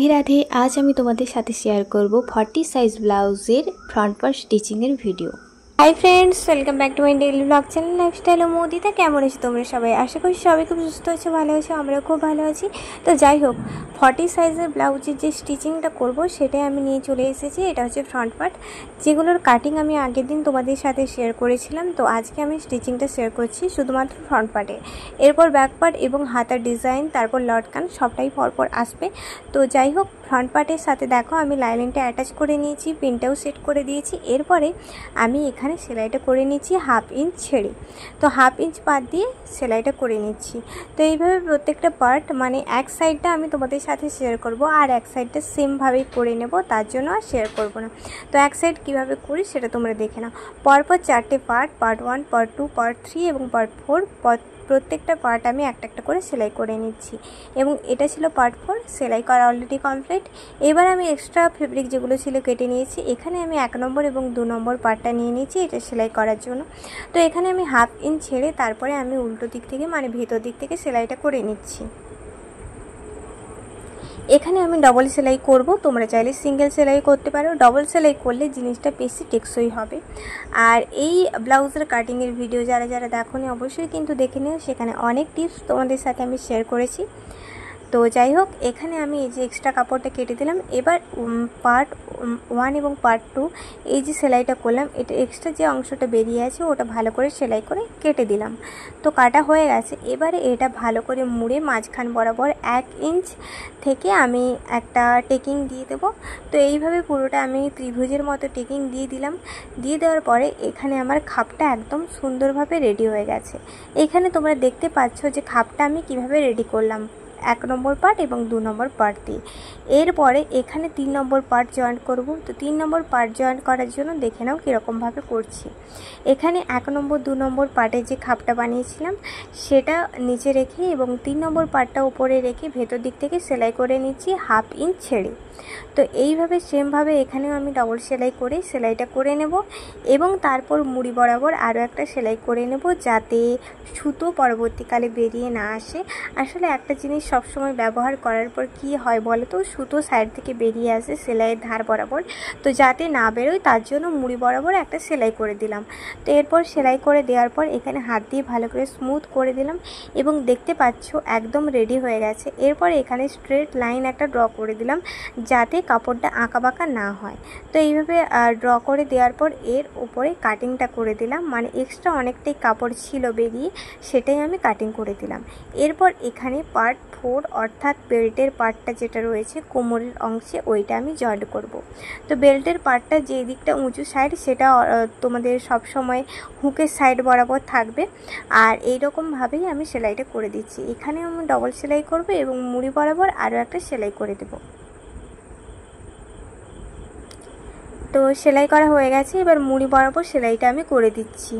राधे राधे। आज আমি তোমাদের সাথে শেয়ার করব 40 সাইজ ব্লাউজের ফ্রন্ট পার্ট স্টিচিং এর video. Hi friends, welcome back to my daily blog channel lifestyle Modita. केमन आছো তোমরা সবাই? আশা করি সবাই খুব সুস্থ আছো, ভালো আছো। আমরা খুব ভালো আছি। তো যাই হোক, 40 সাইজের ব্লাউজের যে স্টিচিংটা করব সেটাই আমি নিয়ে চলে এসেছি। এটা হচ্ছে ফ্রন্ট পার্ট, যেগুলোর কাটিং আমি আগের দিন তোমাদের সাথে শেয়ার করেছিলাম। তো আজকে আমি স্টিচিংটা শেয়ার করছি শুধুমাত্র ফ্রন্ট পার্টে। এরপর ব্যাক পার্ট এবং হাতার ডিজাইন, তারপর লটকান সবটাই পরপর আসবে। তো যাই হোক, ফ্রন্ট পার্টের সাথে দেখো আমি লাইনিংটা অ্যাটাচ করে নিয়েছি, পিনটাও সেট করে দিয়েছি। এরপরে আমি এখানে সেলাইটা করে নিচ্ছি হাফ ইঞ্চ ছেড়ে। তো হাফ ইঞ্চ বাদ দিয়ে সেলাইটা করে নিচ্ছি। তো এইভাবে প্রত্যেকটা পার্ট মানে এক সাইডটা আমি তোমাদের সাথে শেয়ার করব, আর এক সাইডটা সেমভাবেই করে নেব, তার জন্য আর শেয়ার করব না। তো এক সাইড কীভাবে করি সেটা তোমরা দেখে নাও। পরপর চারটে পার্ট, পার্ট 1, পার্ট 2, পার্ট 3 এবং পার্ট 4, প্রত্যেকটা পার্ট আমি একটা একটা করে সেলাই করে নিচ্ছি। এবং এটা ছিল পার্ট 4, সেলাই করা অলরেডি কমপ্লিট। এবার আমি এক্সট্রা ফেব্রিক যেগুলো ছিল কেটে নিয়েছি। এখানে আমি 1 নম্বর এবং 2 নম্বর পার্টটা নিয়ে নিয়েছি এটা সেলাই করার জন্য। তো এখানে আমি হাফ ইঞ্চ ছেড়ে তারপরে আমি উল্টো দিক থেকে মানে ভেতর দিক থেকে সেলাইটা করে নিচ্ছি। এখানে আমি ডবল সেলাই করব, তোমরা চাইলে সিঙ্গেল সেলাই করতে পারো। ডবল সেলাই করলে জিনিসটা বেশি টেকসই হবে। আর এই ব্লাউজের কাটিংয়ের ভিডিও যারা যারা দেখোনি অবশ্যই কিন্তু দেখে নিও, সেখানে অনেক টিপস তোমাদের সাথে আমি শেয়ার করেছি। তো যাই হোক, এখানে আমি এই যে এক্সট্রা কাপড়টা কেটে দিলাম। এবার পার্ট 1 এবং পার্ট 2 এই যে সেলাইটা করলাম, এটা এক্সট্রা যে অংশটা বেরিয়ে আছে ওটা ভালো করে সেলাই করে কেটে দিলাম। তো কাটা হয়ে গেছে। এবারে এটা ভালো করে মুড়ে মাঝখান বরাবর 1 ইঞ্চ থেকে আমি একটা টেকিং দিয়ে দেবো। তো এইভাবে পুরোটা আমি ত্রিভুজের মতো টেকিং দিয়ে দিলাম। দিয়ে দেওয়ার পরে এখানে আমার খাপটা একদম সুন্দরভাবে রেডি হয়ে গেছে। এখানে তোমরা দেখতে পাচ্ছ যে খাপটা আমি কিভাবে রেডি করলাম 1 নম্বর পার্ট এবং 2 নম্বর পার্ট দিয়ে। এরপরে এখানে 3 নম্বর পার্ট জয়েন্ট করব। তো 3 নম্বর পার্ট জয়েন্ট করার জন্য দেখে নাও কীরকমভাবে করছি। এখানে 1 নম্বর 2 নম্বর পার্টে যে খাপটা বানিয়েছিলাম সেটা নিচে রেখে এবং 3 নম্বর পার্টটা উপরে রেখে ভেতর দিক থেকে সেলাই করে নিচ্ছি হাফ ইঞ্চ ছেড়ে। তো এইভাবে সেমভাবে এখানেও আমি ডবল সেলাই করে সেলাইটা করে নেব এবং তারপর মুড়ি বরাবর আরও একটা সেলাই করে নেব, যাতে সুতো পরবর্তীকালে বেরিয়ে না আসে। আসলে একটা জিনিস সবসময় ব্যবহার করার পর কি হয় বলো তো, সুতো সাইড থেকে বেরিয়ে আসে সেলাইয়ের ধার বরাবর। তো যাতে না বেরোয় তার জন্য মুড়ি বরাবর একটা সেলাই করে দিলাম। তো এরপর সেলাই করে দেওয়ার পর এখানে হাত দিয়ে ভালো করে স্মুথ করে দিলাম এবং দেখতে পাচ্ছ একদম রেডি হয়ে গেছে। এরপর এখানে স্ট্রেট লাইন একটা ড্র করে দিলাম যাতে কাপড়টা আঁকাবাঁকা না হয়। তো এইভাবে ড্র করে দেওয়ার পর এর উপরে কাটিংটা করে দিলাম, মানে এক্সট্রা অনেকটাই কাপড় ছিল বেরিয়ে, সেটাই আমি কাটিং করে দিলাম। এরপর এখানে পার্ট 4 অর্থাৎ বেল্টের পার্টটা যেটা রয়েছে কোমরের অংশে, ওইটা আমি জয়েন্ট করব। তো বেল্টের পার্টটা যে দিকটা উঁচু সাইড সেটা তোমাদের সব সময় হুকের সাইড বরাবর থাকবে। আর এই রকমভাবেই আমি সেলাইটা করে দিচ্ছি। এখানে আমি ডবল সেলাই করব এবং মুড়ি বরাবর আরও একটা সেলাই করে দেব। তো সেলাই করা হয়ে গেছে। এবার মুড়ি বরাবর সেলাইটা আমি করে দিচ্ছি।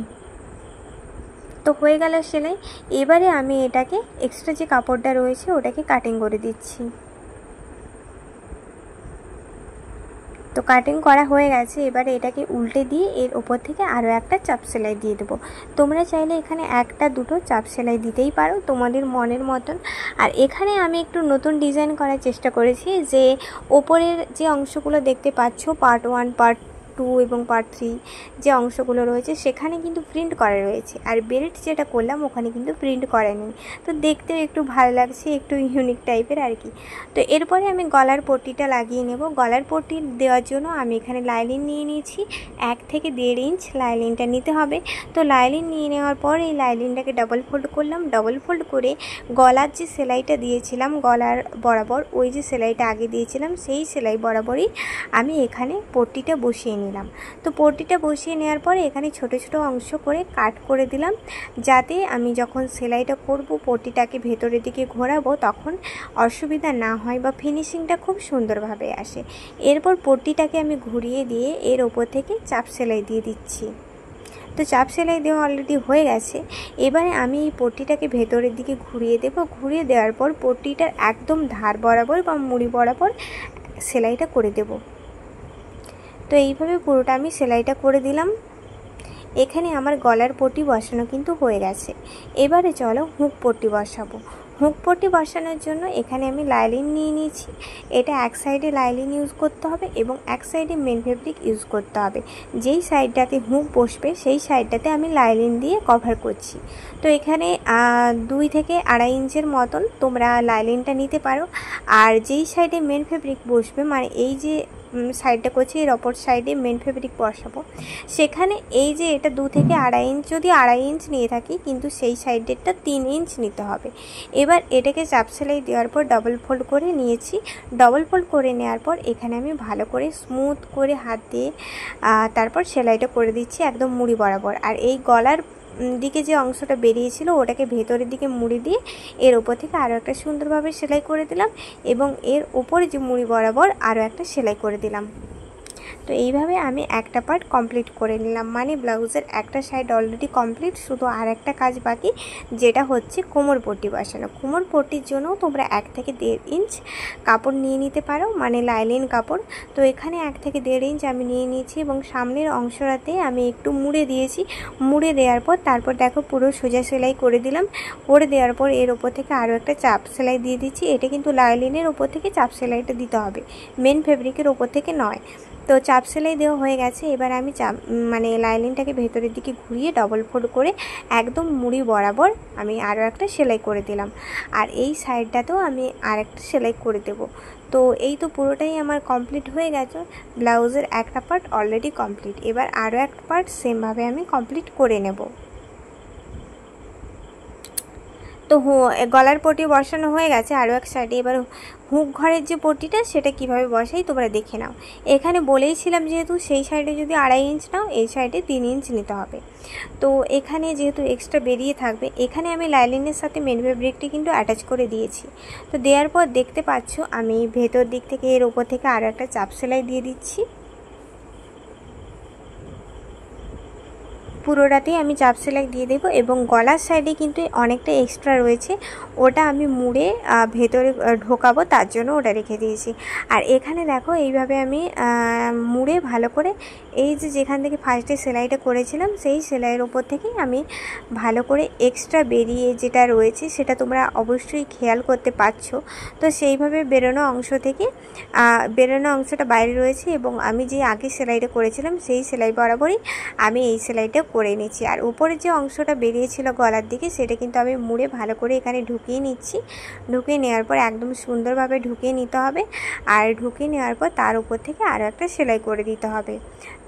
তো হয়ে গেল সেলাই। এবারে আমি এটাকে এক্সট্রা যে কাপড়টা রয়েছে ওটাকে কাটিং করে দিচ্ছি। তো কাটিং করা হয়ে গেছে। এবারে এটাকে উল্টে দিয়ে এর ওপর থেকে আরও একটা চাপ সেলাই দিয়ে দেবো। তোমরা চাইলে এখানে 1টা 2টো চাপ সেলাই দিতেই পারো তোমাদের মনের মতন। আর এখানে আমি একটু নতুন ডিজাইন করার চেষ্টা করেছি, যে ওপরের যে অংশগুলো দেখতে পাচ্ছ পার্ট 1, পার্ট 2 এবং পার্ট 3 যে অংশগুলো রয়েছে সেখানে কিন্তু প্রিন্ট করা রয়েছে, আর বেল্ট যেটা করলাম ওখানে কিন্তু প্রিন্ট করা নেই। তো দেখতেও একটু ভালো লাগছে, একটু ইউনিক টাইপের আর কি। তো এরপরে আমি গলার পট্টিটা লাগিয়ে নেব। গলার পট্টি দেওয়ার জন্য আমি এখানে লাইলিন নিয়ে নিয়েছি। 1 থেকে 1.5 ইঞ্চ লাইলিনটা নিতে হবে। তো লাইলিন নিয়ে নেওয়ার পর এই লাইলিনটাকে ডাবল ফোল্ড করলাম। ডাবল ফোল্ড করে গলার যে সেলাইটা দিয়েছিলাম গলার বরাবর, ওই যে সেলাইটা আগে দিয়েছিলাম সেই সেলাই বরাবরই আমি এখানে পট্টিটা বসিয়ে নিলাম। তো পট্টিটা বসিয়ে নেওয়ার পরে এখানে ছোট ছোট অংশ করে কাট করে দিলাম, যাতে আমি যখন সেলাইটা করব পট্টিটাকে ভেতরের দিকে ঘোরাবো তখন অসুবিধা না হয় বা ফিনিশিংটা খুব সুন্দরভাবে আসে। এরপর পট্টিটাকে আমি ঘুরিয়ে দিয়ে এর ওপর থেকে চাপ সেলাই দিয়ে দিচ্ছি। তো চাপ সেলাই দেওয়া অলরেডি হয়ে গেছে। এবারে আমি এই পট্টিটাকে ভেতরের দিকে ঘুরিয়ে দেব। ঘুরিয়ে দেওয়ার পর পট্টিটার একদম ধার বরাবর বা মুড়ি বরাবর সেলাইটা করে দেব। তো এইভাবে পুরোটা আমি সেলাইটা করে দিলাম। এখানে আমার গলার পট্টি বসানো কিন্তু হয়ে গেছে। এবারে চলো হুক পট্টি বসাবো। হুক পট্টি বসানোর জন্য এখানে আমি লাইলিন নিয়ে নিয়েছি। এটা এক সাইডে লাইলিন ইউজ করতে হবে এবং এক সাইডে মেন ফেব্রিক ইউজ করতে হবে। যেই সাইডটাতে হুক বসবে সেই সাইডটাতে আমি লাইলিন দিয়ে কভার করছি। তো এখানে 2 থেকে 2.5 ইঞ্চের মতন তোমরা লাইলিনটা নিতে পারো। আর যেই সাইডে মেন ফেব্রিক বসবে, মানে এই যে সাইডটা করছি এর অপর সাইডে মেন ফেব্রিক বসাবো, সেখানে এই যে এটা 2 থেকে 2.5 ইঞ্চ, যদি 2.5 ইঞ্চ নিয়ে থাকি কিন্তু সেই সাইডেরটা 3 ইঞ্চ নিতে হবে। এবার এটাকে চাপ সেলাই দেওয়ার পর ডবল ফোল্ড করে নিয়েছি। ডবল ফোল্ড করে নেওয়ার পর এখানে আমি ভালো করে স্মুথ করে হাত দিয়ে তারপর সেলাইটা করে দিচ্ছি একদম মুড়ি বরাবর। আর এই গলার দিকে যে অংশটা বেরিয়েছিল ওটাকে ভেতরের দিকে মুড়ি দিয়ে এর ওপর থেকে আরও একটা সুন্দরভাবে সেলাই করে দিলাম এবং এর ওপরে যে মুড়ি বরাবর আরও একটা সেলাই করে দিলাম। তো এইভাবে আমি একটা পার্ট কমপ্লিট করে নিলাম, মানে ব্লাউজের একটা সাইড অলরেডি কমপ্লিট। শুধু আর একটা কাজ বাকি, যেটা হচ্ছে কোমর পট্টি বসানো। কোমর পট্টির জন্য তোমরা 1 থেকে 1.5 ইঞ্চ কাপড় নিয়ে নিতে পারো, মানে লাইলিন কাপড়। তো এখানে 1 থেকে 1.5 ইঞ্চ আমি নিয়ে নিয়েছি এবং সামনের অংশটাতে আমি একটু মুড়ে দিয়েছি। মুড়ে দেওয়ার পর তারপর দেখো পুরো সোজা সেলাই করে দিলাম। করে দেওয়ার পর এর ওপর থেকে আরও একটা চাপ সেলাই দিয়ে দিচ্ছি। এটা কিন্তু লাইলিনের ওপর থেকে চাপ সেলাইটা দিতে হবে, মেন ফেব্রিকের ওপর থেকে নয়। তো চাপ সেলাই দেওয়া হয়ে গেছে। এবার আমি মানে লাইলিনটাকে ভেতরের দিকে ঘুরিয়ে ডবল ফোল্ড করে একদম মুড়ি বরাবর আমি আরও একটা সেলাই করে দিলাম। আর এই সাইডটাতেও আমি আরেকটা সেলাই করে দেব। তো এই তো পুরোটাই আমার কমপ্লিট হয়ে গেছে। ব্লাউজের একটা পার্ট অলরেডি কমপ্লিট। এবার আরও একটা পার্ট সেমভাবে আমি কমপ্লিট করে নেব। তো গলার পট্টি বসানো হয়ে গেছে আরও এক সাইডে। এবার হুক ঘরের যে পট্টিটা সেটা কিভাবে বসাই তোমরা দেখে নাও। এখানে বলেইছিলাম যেহেতু সেই সাইডে যদি 2.5 ইঞ্চ নাও, এই সাইডে 3 ইঞ্চ নিতে হবে। তো এখানে যেহেতু এক্সট্রা বেরিয়ে থাকবে, এখানে আমি লাইলিনের সাথে মেন ফেব্রিকটি কিন্তু অ্যাটাচ করে দিয়েছি। তো দেওয়ার পর দেখতে পাচ্ছ আমি ভেতর দিক থেকে এর ওপর থেকে আরও একটা চাপ সেলাই দিয়ে দিচ্ছি। পুরোটাতেই আমি চাপ সেলাই দিয়ে দেবো এবং গলার সাইডে কিন্তু অনেকটা এক্সট্রা রয়েছে, ওটা আমি মুড়ে ভেতরে ঢোকাবো, তার জন্য ওটা রেখে দিয়েছি। আর এখানে দেখো এইভাবে আমি মুড়ে ভালো করে এই যে যেখান থেকে ফার্স্টে সেলাইটা করেছিলাম সেই সেলাইয়ের ওপর থেকেই আমি ভালো করে এক্সট্রা বেরিয়ে যেটা রয়েছে সেটা তোমরা অবশ্যই খেয়াল করতে পারছো। তো সেইভাবে বেরোনো অংশটা বাইরে রয়েছে এবং আমি যে আগে সেলাইটা করেছিলাম সেই সেলাই বরাবরই আমি এই সেলাইটা করে নিচ্ছি। আর উপরে যে অংশটা বেরিয়েছিল গলার দিকে সেটা কিন্তু আমি মুড়ে ভালো করে এখানে ঢুকিয়ে নিচ্ছি। ঢুকিয়ে নেওয়ার পর একদম সুন্দরভাবে ঢুকিয়ে নিতে হবে। আর ঢুকিয়ে নেওয়ার পর তার উপর থেকে আরও একটা সেলাই করে দিতে হবে।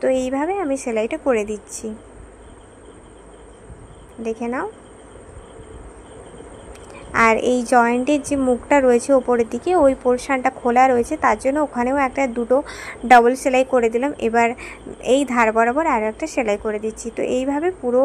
তো এইভাবে আমি সেলাইটা করে দিচ্ছি, দেখে নাও। আর এই জয়েন্টের যে মুখটা রয়েছে ওপরের দিকে ওই পোর্শনটা খোলা রয়েছে, তার জন্য ওখানেও দুটো ডবল সেলাই করে দিলাম। এবার এই ধার বরাবর আরও একটা সেলাই করে দিচ্ছি। তো এইভাবে পুরো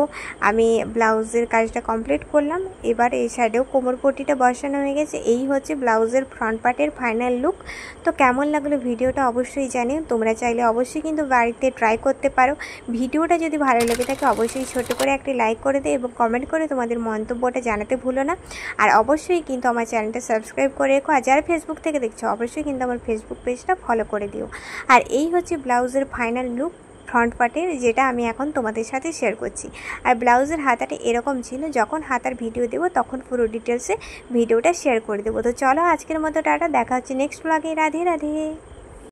আমি ব্লাউজের কাজটা কমপ্লিট করলাম। এবার এই সাইডেও কোমর পট্টিটা বসানো হয়ে গেছে। এই হচ্ছে ব্লাউজের ফ্রন্ট পার্টের ফাইনাল লুক। তো কেমন লাগলো ভিডিওটা অবশ্যই জানিও। তোমরা চাইলে অবশ্যই কিন্তু বাড়িতে ট্রাই করতে পারো। ভিডিওটা যদি ভালো লেগে থাকে অবশ্যই ছোট করে একটি লাইক করে দিও এবং কমেন্ট করে তোমাদের মন্তব্যটা জানাতে ভুলো না। আর অবশ্যই কিন্তু আমার চ্যানেলটা সাবস্ক্রাইব করে রেখো। আর যারা ফেসবুক থেকে দেখছো অবশ্যই কিন্তু আমার ফেসবুক পেজটা ফলো করে দিও। আর এই হচ্ছে ব্লাউজের ফাইনাল লুক ফ্রন্ট পার্টের, যেটা আমি এখন তোমাদের সাথে শেয়ার করছি। আর ব্লাউজের হাতাটা এরকম ছিল, যখন হাতার ভিডিও দেবো তখন পুরো ডিটেলসে ভিডিওটা শেয়ার করে দেবো। তো চলো আজকের মতো টাটা, দেখা হচ্ছে নেক্সট ব্লগে। রাধে রাধে।